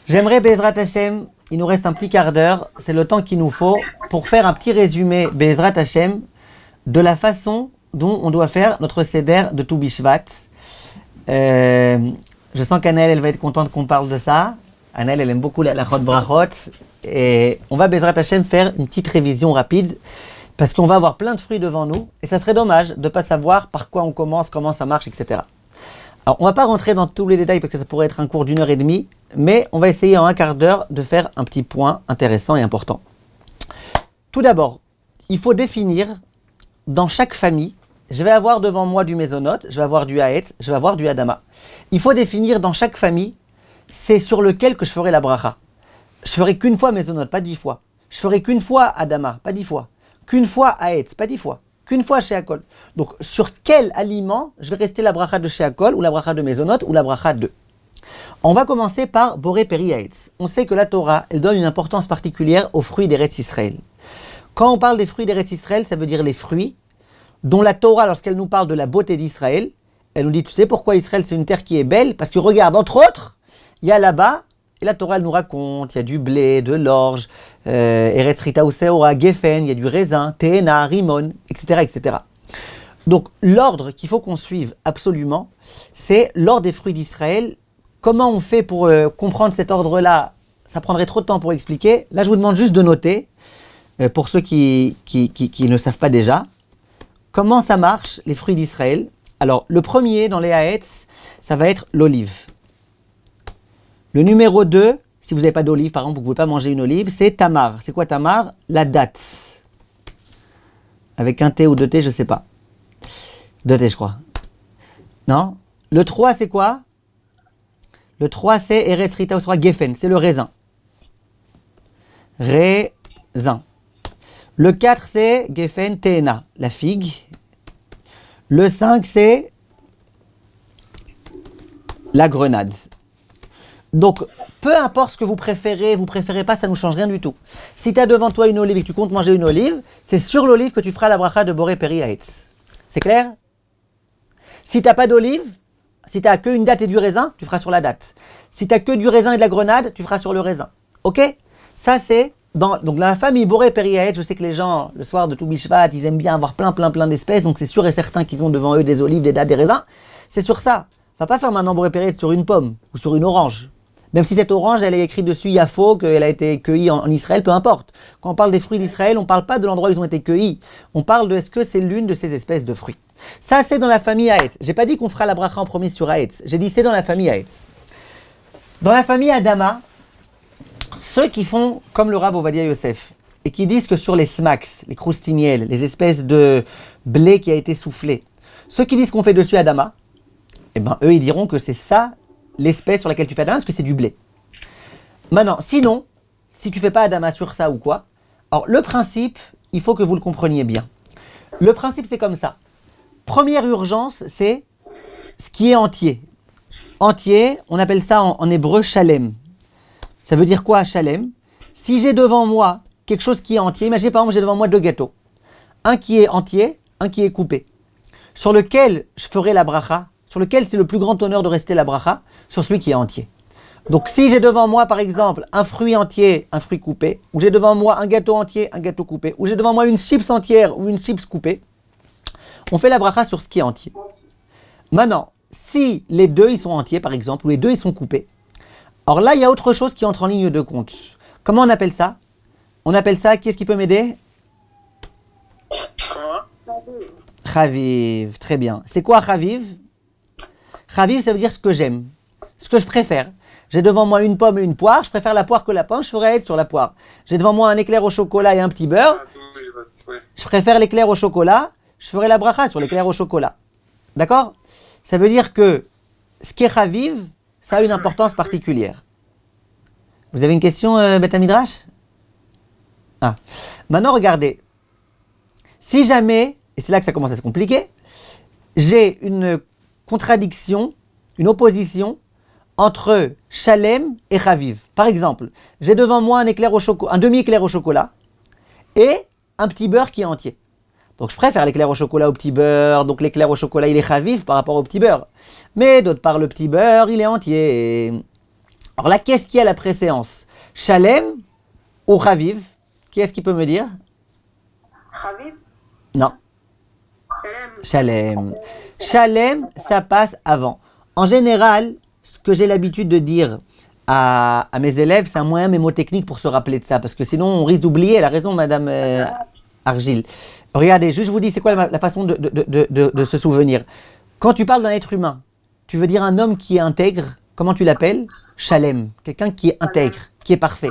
J'aimerais, Bezrat Hashem, il nous reste un petit quart d'heure, c'est le temps qu'il nous faut pour faire un petit résumé, Bezrat Hashem, de la façon dont on doit faire notre seder de Tou Bishvat. Je sens qu'Anaël, elle va être contente qu'on parle de ça. Anaël, elle aime beaucoup la Chod Brachot. Et on va, Bezrat Hashem, faire une petite révision rapide parce qu'on va avoir plein de fruits devant nous et ça serait dommage de ne pas savoir par quoi on commence, comment ça marche, etc. Alors, on ne va pas rentrer dans tous les détails parce que ça pourrait être un cours d'1 heure et demie, mais on va essayer en un quart d'heure de faire un petit point intéressant et important. Tout d'abord, il faut définir dans chaque famille, je vais avoir devant moi du mésonote, je vais avoir du haetz, je vais avoir du adama. Il faut définir dans chaque famille, c'est sur lequel que je ferai la bracha. Je ferai qu'une fois mésonote, pas 10 fois. Je ferai qu'une fois adama, pas 10 fois. Qu'une fois haetz, pas 10 fois. Qu'une fois sheakol. Donc, sur quel aliment je vais rester la bracha de sheakol, ou la bracha de mésonote, ou la bracha de. On va commencer par boré peri haetz. On sait que la Torah, elle donne une importance particulière aux fruits d'Eretz Israël. Quand on parle des fruits d'Eretz Israël, ça veut dire les fruits dont la Torah, lorsqu'elle nous parle de la beauté d'Israël, elle nous dit, tu sais pourquoi Israël c'est une terre qui est belle? Parce que regarde, entre autres, il y a là-bas, et la Torah elle nous raconte, il y a du blé, de l'orge, Eretz Rita ou Seora, Geffen, il y a du raisin, Tehena, Rimon, etc., etc. Donc l'ordre qu'il faut qu'on suive absolument, c'est l'ordre des fruits d'Israël. Comment on fait pour comprendre cet ordre-là? Ça prendrait trop de temps pour expliquer. Là, je vous demande juste de noter, pour ceux qui ne savent pas déjà, comment ça marche, les fruits d'Israël. Alors, le premier dans les haetz, ça va être l'olive. Le numéro 2, si vous n'avez pas d'olive, par exemple, vous ne pouvez pas manger une olive, c'est tamar. C'est quoi tamar? La date. Avec un T ou 2 T, je ne sais pas. 2 T, je crois. Non? Le 3, c'est quoi? Le 3, c'est Eretz Rita ou Seora Geffen, c'est le raisin. Raisin. Le 4, c'est Geffen Tehena, la figue. Le 5, c'est la grenade. Donc, peu importe ce que vous préférez pas, ça ne nous change rien du tout. Si tu as devant toi une olive et que tu comptes manger une olive, c'est sur l'olive que tu feras la bracha de boré peri haetz. C'est clair? Si tu n'as pas d'olive, si tu n'as qu'une date et du raisin, tu feras sur la date. Si tu n'as que du raisin et de la grenade, tu feras sur le raisin. Ok? Ça, c'est donc dans la famille boré peri haetz. Je sais que les gens, le soir de Tou Bishvat, ils aiment bien avoir plein d'espèces, donc c'est sûr et certain qu'ils ont devant eux des olives, des dattes, des raisins. C'est sur ça. Va pas faire maintenant boré peri haetz sur une pomme ou sur une orange. Même si cette orange, elle est écrite dessus Yafo, qu'elle a été cueillie en Israël, peu importe. Quand on parle des fruits d'Israël, on ne parle pas de l'endroit où ils ont été cueillis. On parle de est-ce que c'est l'une de ces espèces de fruits. Ça, c'est dans la famille haetz. J'ai pas dit qu'on fera la bracha en premier sur haetz. J'ai dit c'est dans la famille haetz. Dans la famille adama, ceux qui font comme le Rav Ovadia Yosef et qui disent que sur les smaks, les croustimiels, les espèces de blé qui a été soufflé, ceux qui disent qu'on fait dessus adama, eh ben eux ils diront que c'est ça l'espèce sur laquelle tu fais adama parce que c'est du blé. Maintenant, sinon, si tu fais pas adama sur ça ou quoi, alors le principe, il faut que vous le compreniez bien. Le principe c'est comme ça. Première urgence, c'est ce qui est entier. Entier, on appelle ça en hébreu shalem. Ça veut dire quoi, shalem? Si j'ai devant moi quelque chose qui est entier, imaginez par exemple, j'ai devant moi 2 gâteaux. Un qui est entier, un qui est coupé. Sur lequel je ferai la bracha, sur lequel c'est le plus grand honneur de rester la bracha, sur celui qui est entier. Donc si j'ai devant moi par exemple un fruit entier, un fruit coupé, ou j'ai devant moi un gâteau entier, un gâteau coupé, ou j'ai devant moi une chips entière ou une chips coupée, on fait la bracha sur ce qui est entier. Maintenant, si les deux ils sont entiers par exemple, ou les deux ils sont coupés, alors là, il y a autre chose qui entre en ligne de compte. Comment on appelle ça? On appelle ça, qui est-ce qui peut m'aider? Chaviv, très bien. C'est quoi chaviv? Chaviv, ça veut dire ce que j'aime, ce que je préfère. J'ai devant moi une pomme et une poire, je préfère la poire que la pomme, je ferai être sur la poire. J'ai devant moi un éclair au chocolat et un petit beurre, je préfère l'éclair au chocolat, je ferai la bracha sur l'éclair au chocolat. D'accord? Ça veut dire que ce qui est chaviv, ça a une importance particulière. Vous avez une question, Beth Midrash? Ah. Maintenant, regardez. Si jamais, et c'est là que ça commence à se compliquer, j'ai une contradiction, une opposition entre Shalem et Chaviv. Par exemple, j'ai devant moi un demi-éclair au chocolat et un petit beurre qui est entier. Donc je préfère l'éclair au chocolat au petit beurre, donc l'éclair au chocolat il est Chaviv par rapport au petit beurre. Mais d'autre part, le petit beurre il est entier. Alors là, qu'est-ce qui a la préséance? Shalem ou Chaviv? Qui est-ce qui peut me dire? Khabib, Non, Salem. Shalem. Shalem, ça passe avant. En général, ce que j'ai l'habitude de dire à mes élèves, c'est un moyen mémotechnique pour se rappeler de ça, parce que sinon on risque d'oublier. Elle a raison, Madame Argile. Regardez, juste je vous dis, c'est quoi la façon de se souvenir. Quand tu parles d'un être humain, tu veux dire un homme qui est intègre, comment tu l'appelles? Shalem, quelqu'un qui est intègre, qui est parfait.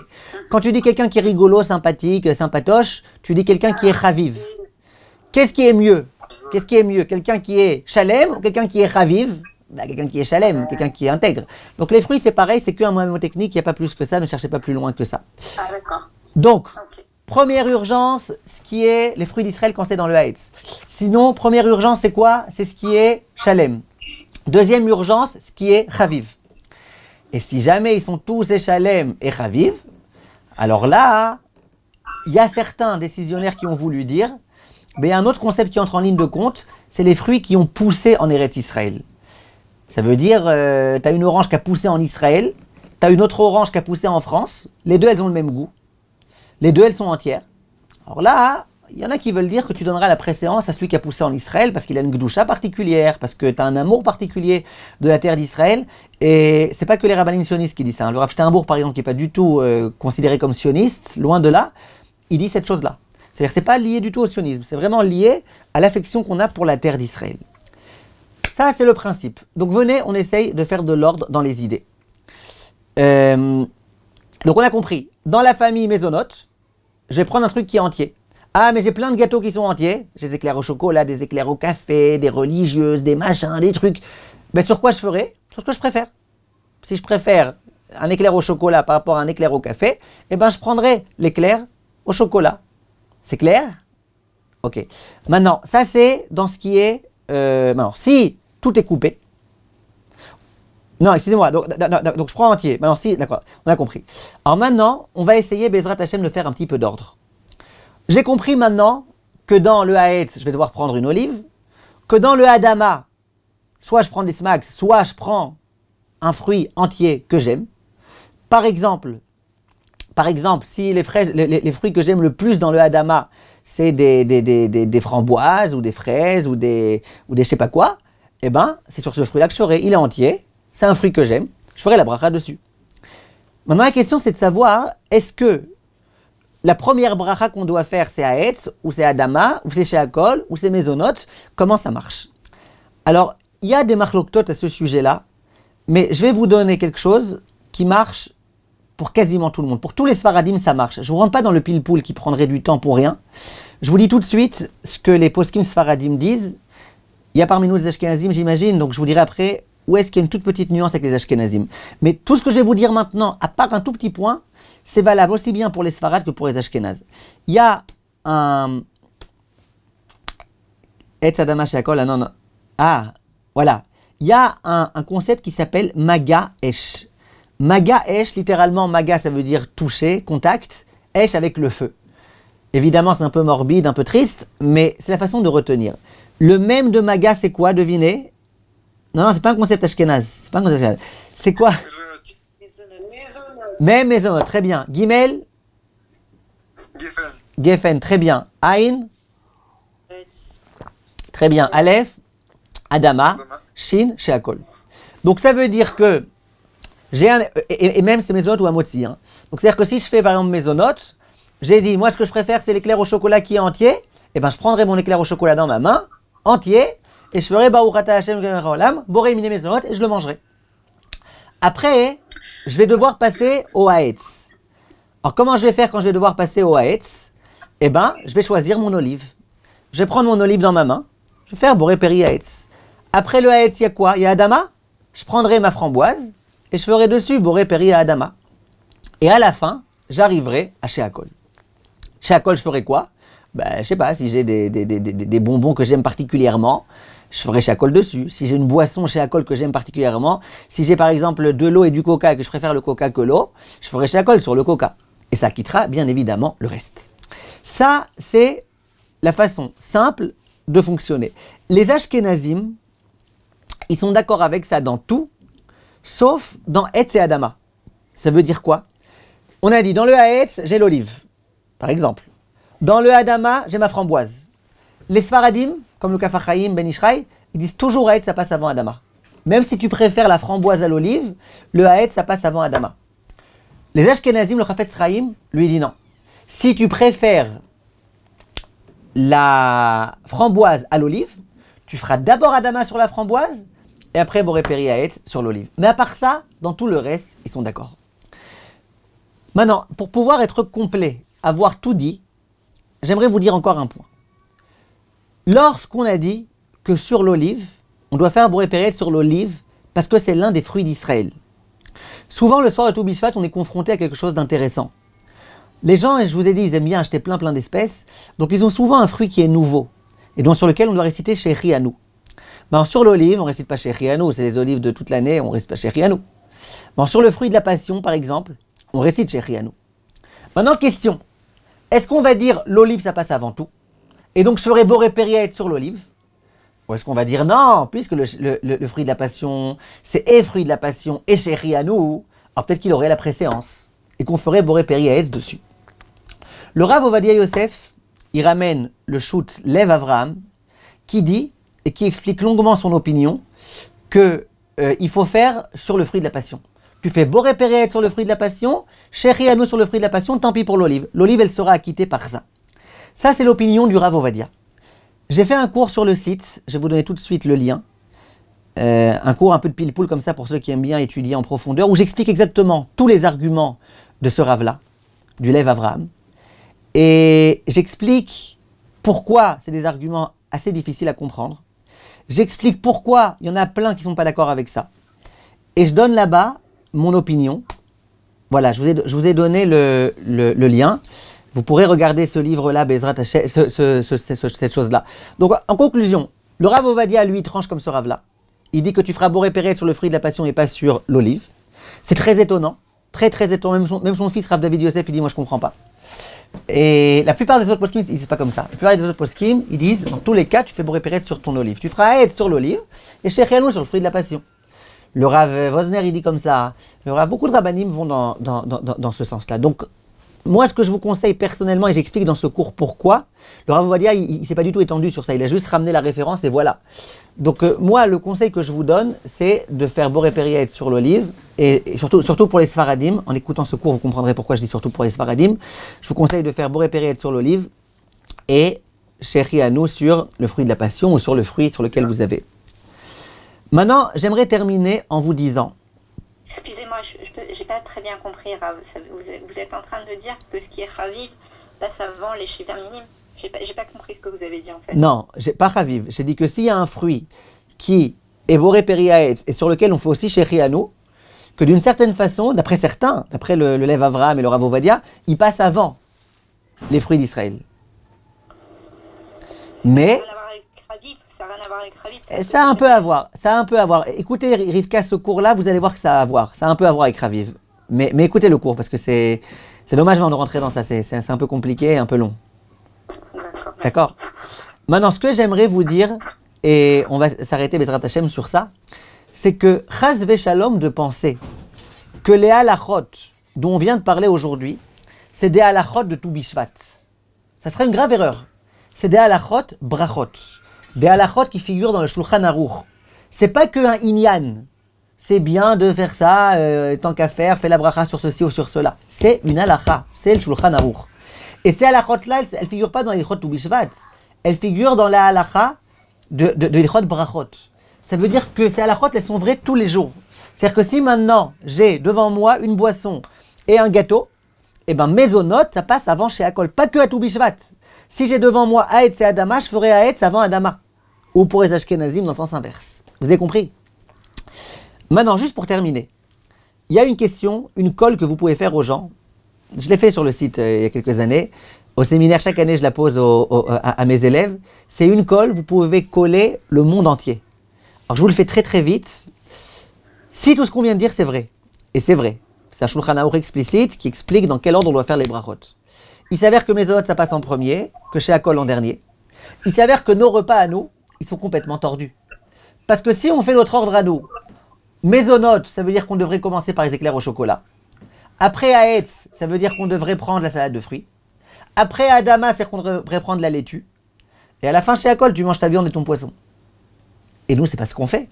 Quand tu dis quelqu'un qui est rigolo, sympathique, sympatoche, tu dis quelqu'un qui est chaviv. Qu'est-ce qui est mieux? Qu'est-ce qui est mieux? Quelqu'un qui est Shalem ou quelqu'un qui est chaviv? Quelqu'un qui est Shalem, quelqu'un qui est intègre. Donc les fruits, c'est pareil, c'est qu'un moyen technique, il n'y a pas plus que ça, ne cherchez pas plus loin que ça. Ah, d'accord. Donc, Ok. première urgence, ce qui est les fruits d'Israël quand c'est dans le Haïtz. Sinon, première urgence, c'est quoi? C'est ce qui est Shalem. Deuxième urgence, ce qui est Chaviv. Et si jamais ils sont tous et Shalem et Chaviv, alors là, il y a certains décisionnaires qui ont voulu dire, mais il y a un autre concept qui entre en ligne de compte, c'est les fruits qui ont poussé en Eretz Israël. Ça veut dire, tu as une orange qui a poussé en Israël, tu as une autre orange qui a poussé en France, les deux elles ont le même goût, les deux elles sont entières. Alors là, il y en a qui veulent dire que tu donneras la préséance à celui qui a poussé en Israël parce qu'il a une gdoucha particulière, parce que tu as un amour particulier de la terre d'Israël. Et c'est pas que les rabbinim sionistes qui disent ça. Le Rav Steinbourg, par exemple, qui n'est pas du tout considéré comme sioniste, loin de là, il dit cette chose-là. C'est-à-dire que c'est pas lié du tout au sionisme, c'est vraiment lié à l'affection qu'on a pour la terre d'Israël. Ça, c'est le principe. Donc venez, on essaye de faire de l'ordre dans les idées. Donc on a compris. Dans la famille mésonote, je vais prendre un truc qui est entier. Ah, mais j'ai plein de gâteaux qui sont entiers. J'ai des éclairs au chocolat, des éclairs au café, des religieuses, des machins, des trucs. Ben, sur quoi je ferai? Sur ce que je préfère. Si je préfère un éclair au chocolat par rapport à un éclair au café, eh ben, je prendrai l'éclair au chocolat. C'est clair? Ok. Maintenant, ça c'est dans ce qui est... maintenant, si tout est coupé... Non, excusez-moi, donc je prends entier. Maintenant, si, d'accord, on a compris. Alors maintenant, on va essayer, Bezrat Hashem, de faire un petit peu d'ordre. J'ai compris maintenant que dans le Haetz, je vais devoir prendre une olive, que dans le Hadama, soit je prends des smacks, soit je prends un fruit entier que j'aime. Par exemple, si les fruits que j'aime le plus dans le Hadama, c'est des framboises ou des fraises ou des je sais pas quoi, eh ben, c'est sur ce fruit-là que je ferai. Il est entier, c'est un fruit que j'aime, je ferai la bracha dessus. Maintenant, la question, c'est de savoir, est-ce que la première bracha qu'on doit faire, c'est Haetz, ou c'est Adama, ou c'est Sheakol, ou c'est Mezonot? Comment ça marche? Alors, il y a des marloktot à ce sujet-là, mais je vais vous donner quelque chose qui marche pour quasiment tout le monde. Pour tous les Sfaradim, ça marche. Je ne vous rentre pas dans le pile-poule qui prendrait du temps pour rien. Je vous dis tout de suite ce que les poskim Sfaradim disent. Il y a parmi nous des Ashkenazim, j'imagine, donc je vous dirai après où est-ce qu'il y a une toute petite nuance avec les Ashkenazim. Mais tout ce que je vais vous dire maintenant, à part un tout petit point, c'est valable aussi bien pour les Sfarad que pour les Ashkenazes. Il y a un... Etz Adama Sheakol, non. Ah, voilà. Il y a un concept qui s'appelle Maga Esh. Maga Esh, littéralement, Maga, ça veut dire toucher, contact. Esh avec le feu. Évidemment, c'est un peu morbide, un peu triste, mais c'est la façon de retenir. Le même de Maga, c'est quoi, devinez? Non, c'est pas un concept ashkénaze. C'est pas un concept ashkénaze. C'est quoi? Même Mezonot, très bien. Gimel? Geffen, très bien. Aïn? Très bien. Aleph? Adama? Shin? Sheakol. Donc ça veut dire que j'ai un... Et même c'est Mezonot ou Amotzi. Hein. Donc c'est-à-dire que si je fais par exemple Mezonot, j'ai dit, moi ce que je préfère c'est l'éclair au chocolat qui est entier, et ben je prendrai mon éclair au chocolat dans ma main, entier, et je ferai Baruch Ata Hashem Olam, Borei Mine Mezonot, et je le mangerai. Après, je vais devoir passer au Haetz. Alors comment je vais faire quand je vais devoir passer au Haetz? Eh ben, je vais choisir mon olive. Je vais prendre mon olive dans ma main, je vais faire Borei Peri Haetz. Après le Haetz, il y a quoi? Il y a Adama. Je prendrai ma framboise, et je ferai dessus Borei Peri à Adama. Et à la fin, j'arriverai à Sheakol. Sheakol, je ferai quoi? Ben, je sais pas, si j'ai des bonbons que j'aime particulièrement, je ferai Sheakol dessus. Si j'ai une boisson Sheakol que j'aime particulièrement, si j'ai par exemple de l'eau et du coca et que je préfère le coca que l'eau, je ferai Sheakol sur le coca. Et ça quittera bien évidemment le reste. Ça, c'est la façon simple de fonctionner. Les Ashkenazim, ils sont d'accord avec ça dans tout, sauf dans Etz et Adama. Ça veut dire quoi? On a dit, dans le Haetz, j'ai l'olive, par exemple. Dans le Adama, j'ai ma framboise. Les Sfaradim, comme le Kaf HaChaim, Ben Ishraï, ils disent toujours Haetz, ça passe avant Adama. Même si tu préfères la framboise à l'olive, le Haetz, ça passe avant Adama. Les Ashkenazim, le Chafetz Chaim, lui dit non. Si tu préfères la framboise à l'olive, tu feras d'abord Adama sur la framboise, et après Boré Peri Haetz sur l'olive. Mais à part ça, dans tout le reste, ils sont d'accord. Maintenant, pour pouvoir être complet, avoir tout dit, j'aimerais vous dire encore un point. Lorsqu'on a dit que sur l'olive, on doit faire Boré Peri Haetz sur l'olive, parce que c'est l'un des fruits d'Israël. Souvent, le soir de Tou Bishvat, on est confronté à quelque chose d'intéressant. Les gens, je vous ai dit, ils aiment bien acheter plein d'espèces, donc ils ont souvent un fruit qui est nouveau, et donc sur lequel on doit réciter Shehri Anu. Ben, sur l'olive, on ne récite pas Shehri Anu, c'est les olives de toute l'année, on ne récite pas Shehri Anu. Ben, sur le fruit de la passion, par exemple, on récite Shehri Anu. Maintenant, question, est-ce qu'on va dire l'olive, ça passe avant tout, et donc je ferai Boré Peri Haetz sur l'olive? Ou est-ce qu'on va dire non, puisque le fruit de la passion, c'est et fruit de la passion et Shehri Anu, alors peut-être qu'il aurait la préséance, et qu'on ferait Boré Peri Haetz dessus. Le Rav Ovadia Yosef, il ramène le shoot Lev Avraham, qui dit, et qui explique longuement son opinion, que il faut faire sur le fruit de la passion. Tu fais Boré Peri Haetz sur le fruit de la passion, Shehri Anu sur le fruit de la passion, tant pis pour l'olive. L'olive, elle sera acquittée par ça. Ça, c'est l'opinion du Rav Ovadia. J'ai fait un cours sur le site, je vais vous donner tout de suite le lien. Un cours un peu de pile-poule comme ça pour ceux qui aiment bien étudier en profondeur, où j'explique exactement tous les arguments de ce Rav-là, du Lev Avraham. Et j'explique pourquoi c'est des arguments assez difficiles à comprendre. J'explique pourquoi il y en a plein qui ne sont pas d'accord avec ça. Et je donne là-bas mon opinion. Voilà, je vous ai donné le lien. Vous pourrez regarder ce livre-là, Bezrat Hashem, cette chose-là. Donc, en conclusion, le Rav Ovadia, lui, tranche comme ce Rav-là. Il dit que tu feras Boré Peri Haetz sur le fruit de la passion et pas sur l'olive. C'est très étonnant. Très, très étonnant. Même son fils, Rav David Yosef, il dit, moi, je ne comprends pas. Et la plupart des autres poskim, ils disent pas comme ça. La plupart des autres poskim, ils disent, dans tous les cas, tu fais Boré Peri Haetz sur ton olive. Tu feras Haetz sur l'olive et Shehri Anu sur le fruit de la passion. Le Rav Wosner, il dit comme ça. Beaucoup de rabbanim vont dans ce sens-là. Donc, moi, ce que je vous conseille personnellement, et j'explique dans ce cours pourquoi, le Rav Ovadia, il ne s'est pas du tout étendu sur ça. Il a juste ramené la référence et voilà. Donc, moi, le conseil que je vous donne, c'est de faire Boré Peri Haetz sur l'olive. Et surtout pour les Sfaradim. En écoutant ce cours, vous comprendrez pourquoi je dis surtout pour les Sfaradim. Je vous conseille de faire Boré Peri Haetz sur l'olive et Shehri Anu sur le fruit de la passion ou sur le fruit sur lequel vous avez. Maintenant, j'aimerais terminer en vous disant... Excusez-moi, je n'ai pas très bien compris, Rav. Vous êtes en train de dire que ce qui est Chaviv passe avant les Shiva Minim. J'ai pas compris ce que vous avez dit en fait. Non, pas Chaviv. J'ai dit que s'il y a un fruit qui est Boré Peri Haetz et sur lequel on fait aussi Shehri Anu, que d'une certaine façon, d'après certains, d'après le Lev Avraham et le Rav Ovadia, il passe avant les fruits d'Israël. Mais... Ça n'a rien à voir avec Chaviv. Ça a un peu à voir. Ça a un peu à voir. Écoutez, Rivka, ce cours-là, vous allez voir que ça a à voir. Ça a un peu à voir avec Chaviv. Mais écoutez le cours, parce que c'est dommage de rentrer dans ça. C'est un peu compliqué et un peu long. D'accord. Maintenant, ce que j'aimerais vous dire, et on va s'arrêter, Bezrat Hashem, sur ça, c'est que Chas Veshalom de penser que les halachot dont on vient de parler aujourd'hui, c'est des halachot de Tou Bishvat. Ça serait une grave erreur. C'est des halachot brachot. Des halachot qui figurent dans le Shulchan Aruch. C'est pas que un inyan. C'est bien de faire ça, tant qu'à faire, fais la bracha sur ceci ou sur cela. C'est une halacha, c'est le Shulchan Aruch. Et ces halachot-là, elles ne figurent pas dans les halachot Tou Bishvat. Elles figurent dans la halacha de halachot brachot. Ça veut dire que ces halachot, elles sont vraies tous les jours. C'est-à-dire que si maintenant, j'ai devant moi une boisson et un gâteau, eh ben mezonot, ça passe avant chez Akol, pas que à Tou Bishvat. Si j'ai devant moi Haetz et Adama, je ferai Haetz avant Adama. Ou pour les Ashkenazim dans le sens inverse. Vous avez compris? Maintenant, juste pour terminer, il y a une question, une colle que vous pouvez faire aux gens. Je l'ai fait sur le site il y a quelques années. Au séminaire, chaque année, je la pose à mes élèves. C'est une colle, vous pouvez coller le monde entier. Alors, je vous le fais très très vite. Si tout ce qu'on vient de dire, c'est vrai, et c'est vrai, c'est un Shulchan Aruch explicite qui explique dans quel ordre on doit faire les brachot. Il s'avère que Mezonot, ça passe en premier, que chez Akol en dernier. Il s'avère que nos repas à nous, ils sont complètement tordus. Parce que si on fait notre ordre à nous, Mezonot, ça veut dire qu'on devrait commencer par les éclairs au chocolat. Après Haetz, ça veut dire qu'on devrait prendre la salade de fruits. Après Adama, c'est-à-dire qu'on devrait prendre la laitue. Et à la fin, chez Akol, tu manges ta viande et ton poisson. Et nous, c'est pas ce qu'on fait.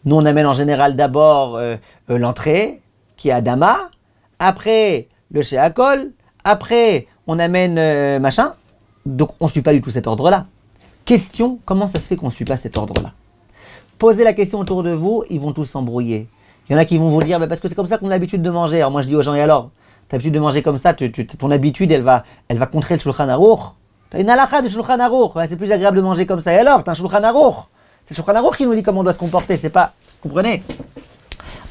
Nous, on amène en général d'abord l'entrée, qui est Adama. Après, le chez Akol. Après, on amène machin. Donc, on ne suit pas du tout cet ordre-là. Question, comment ça se fait qu'on ne suit pas cet ordre-là? Posez la question autour de vous, ils vont tous s'embrouiller. Il y en a qui vont vous dire, bah parce que c'est comme ça qu'on a l'habitude de manger. Alors moi, je dis aux gens, et alors? T'as l'habitude de manger comme ça, ton habitude, elle va contrer le Shulchan Aruch. T'as une halakha du Shulchan Aruch. Ouais, c'est plus agréable de manger comme ça. Et alors, t'as un Shulchan Aruch. C'est le Shulchan Aruch qui nous dit comment on doit se comporter. C'est pas... Comprenez?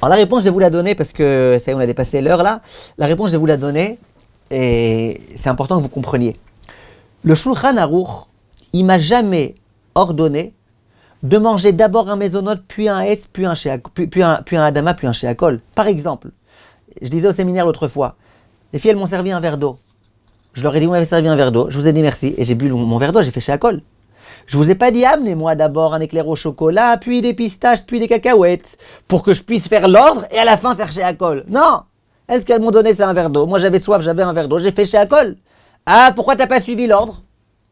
Alors la réponse, je vais vous la donner parce que, ça y est, on a dépassé l'heure là. La réponse, je vais vous la donner. Et c'est important que vous compreniez. Le Shulchan Aruch, il m'a jamais ordonné de manger d'abord un mésonote, puis un Hetz, puis un Adama, puis un Sheakol. Par exemple, je disais au séminaire l'autre fois, les filles, elles m'ont servi un verre d'eau. Je leur ai dit, vous m'avez servi un verre d'eau, je vous ai dit merci, et j'ai bu mon verre d'eau, j'ai fait Sheakol. Je vous ai pas dit, amenez-moi d'abord un éclair au chocolat, puis des pistaches, puis des cacahuètes, pour que je puisse faire l'ordre, et à la fin faire Sheakol. Non! Elles, ce qu'elles m'ont donné, c'est un verre d'eau. Moi, j'avais soif, j'avais un verre d'eau, j'ai fait Sheakol. Ah, pourquoi t'as pas suivi l'ordre?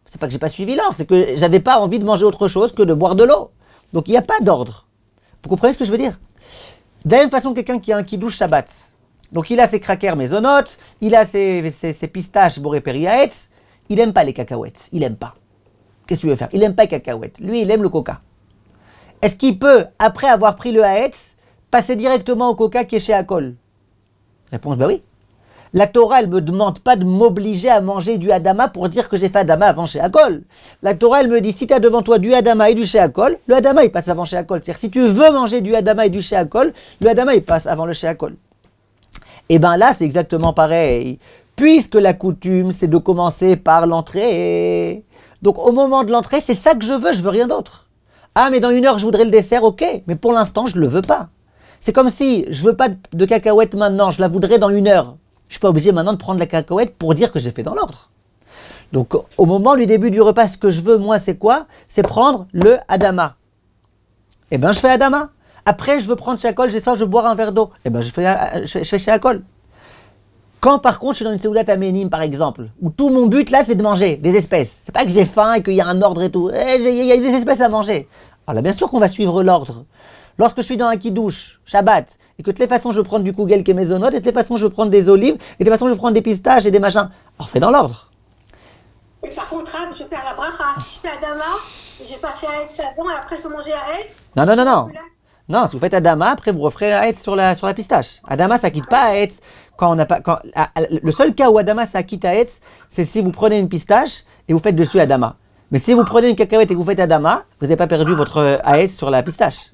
C'est pas que j'ai pas suivi l'ordre, c'est que j'avais pas envie de manger autre chose que de boire de l'eau. Donc il n'y a pas d'ordre. Vous comprenez ce que je veux dire? De la même façon, quelqu'un qui a un kiddush Shabbat. Donc il a ses crackers maisonnotes, il a ses pistaches boré Haetz, il aime pas les cacahuètes, il aime pas. Qu'est-ce que tu veux faire? Il aime pas les cacahuètes, lui il aime le coca. Est-ce qu'il peut, après avoir pris le Haetz, passer directement au coca qui est chez Akol? Réponse, bah oui. La Torah, elle me demande pas de m'obliger à manger du Adama pour dire que j'ai fait Adama avant chez Akol. La Torah, elle me dit, si tu as devant toi du Adama et du chez Akol, le Adama, il passe avant chez Akol. C'est-à-dire, si tu veux manger du Adama et du chez Akol, le Adama, il passe avant le chez Akol. Et bien là, c'est exactement pareil. Puisque la coutume, c'est de commencer par l'entrée. Donc, au moment de l'entrée, c'est ça que je veux rien d'autre. Ah, mais dans 1 heure, je voudrais le dessert, ok. Mais pour l'instant, je le veux pas. C'est comme si je veux pas de cacahuètes maintenant, je la voudrais dans 1 heure. Je ne suis pas obligé maintenant de prendre la cacahuète pour dire que j'ai fait dans l'ordre. Donc, au moment du début du repas, ce que je veux, moi, c'est quoi? C'est prendre le Adama. Eh bien, je fais Adama. Après, je veux prendre Sheakol, j'ai soif, je veux boire un verre d'eau. Eh bien, je fais Sheakol. Quand, par contre, je suis dans une Seudat Amenim, par exemple, où tout mon but, là, c'est de manger des espèces. C'est pas que j'ai faim et qu'il y a un ordre et tout. Il y a des espèces à manger. Alors là, bien sûr qu'on va suivre l'ordre. Lorsque je suis dans un kiddush, Shabbat, et que de toutes les façons je veux prendre du kougel qui est mésonote, et de toutes les façons je veux prendre des olives, et de toutes les façons je veux prendre des pistaches et des machins. Alors fais dans l'ordre. Et par contre, je perds la bracha. Si je fais Adama, j'ai pas fait Haetz avant et après je peux manger Haetz. Non. Non, si vous faites Adama, après vous referez Haetz sur la pistache. Adama, ça quitte pas Haetz. Le seul cas où Adama, ça quitte Haetz, c'est si vous prenez une pistache et vous faites dessus Adama. Mais si vous prenez une cacahuète et que vous faites Adama, vous n'avez pas perdu votre Haetz sur la pistache.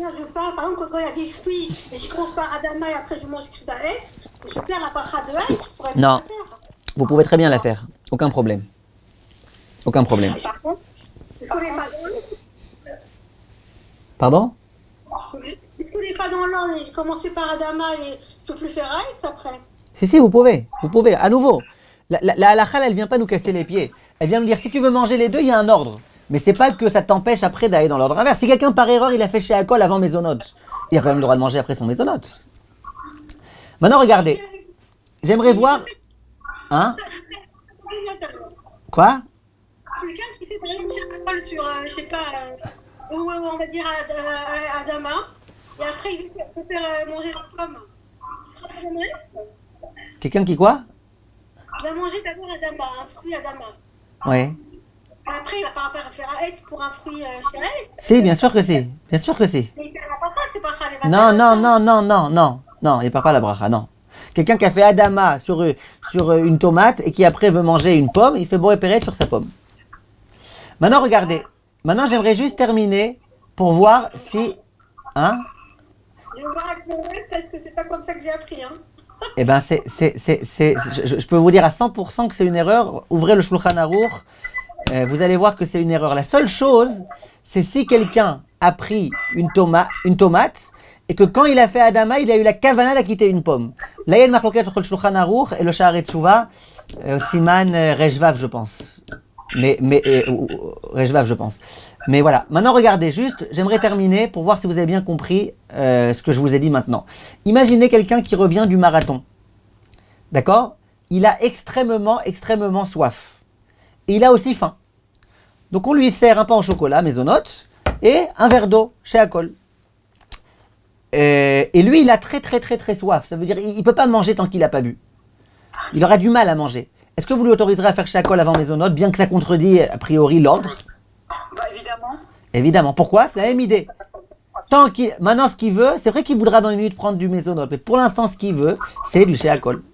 Non, je parle, par exemple, quand il y a des fruits, et je commence par Adama et après je mange quelque chose d'Haetz, je perds la bracha de Haetz, je pourrais Non. la faire. Vous pouvez très bien la faire. Aucun problème. Aucun problème. Et par contre, est-ce qu'on n'est pas dans l'ordre? Pardon? Est-ce qu'on n'est pas dans l'ordre et j'ai commencé par Adama et je peux plus faire Haetz après? Si, vous pouvez. Vous pouvez. À nouveau, la halakha, elle vient pas nous casser les pieds. Elle vient nous dire, si tu veux manger les deux, il y a un ordre. Mais c'est pas que ça t'empêche après d'aller dans l'ordre inverse. Si quelqu'un par erreur il a fait chez Akol avant mésonote, il a quand même le droit de manger après son mésonote. Maintenant regardez, j'aimerais voir, hein? Quoi? Quelqu'un qui fait par exemple Sheakol sur, je sais pas, on va dire Adama, et après il peut faire manger la pomme. Quelqu'un qui quoi? Il va manger d'abord Adama, un fruit Adama. Ouais. Après, il va pas faire Haetz pour un fruit chez Haetz. Si, bien sûr que si. Bien sûr que si. Mais il perd la bracha, c'est pas ça. Non, il part pas la bracha, non. Quelqu'un qui a fait Adama sur une tomate et qui après veut manger une pomme, il fait boré péret sur sa pomme. Maintenant, regardez. Maintenant, j'aimerais juste terminer pour voir si... Hein? Je vais voir avec mon rêve parce que c'est pas comme ça que j'ai appris. Hein. Eh bien, je peux vous dire à 100% que c'est une erreur. Ouvrez le Shulchan Aruch. Vous allez voir que c'est une erreur. La seule chose, c'est si quelqu'un a pris une tomate et que quand il a fait Adama, il a eu la kavana d'acquitter une pomme. Là, il y a une marloquette entre le Shulchan Aruch et le Sha'arei Tshuva, au Siman Rejvav, je pense. Rejvav, je pense. Mais voilà, maintenant regardez juste, j'aimerais terminer pour voir si vous avez bien compris ce que je vous ai dit maintenant. Imaginez quelqu'un qui revient du marathon. D'accord? Il a extrêmement soif. Et il a aussi faim. Donc on lui sert un pain au chocolat, maisonnote, et un verre d'eau chez Akol. Et lui, il a très soif. Ça veut dire qu'il ne peut pas manger tant qu'il n'a pas bu. Il aura du mal à manger. Est-ce que vous l'autoriserez à faire chez Akol avant maisonnote, bien que ça contredit a priori l'ordre? Bah, évidemment. Évidemment. Pourquoi? C'est la même idée. Maintenant, ce qu'il veut, c'est vrai qu'il voudra dans une minute prendre du maisonnote. Mais pour l'instant, ce qu'il veut, c'est du chez Akol.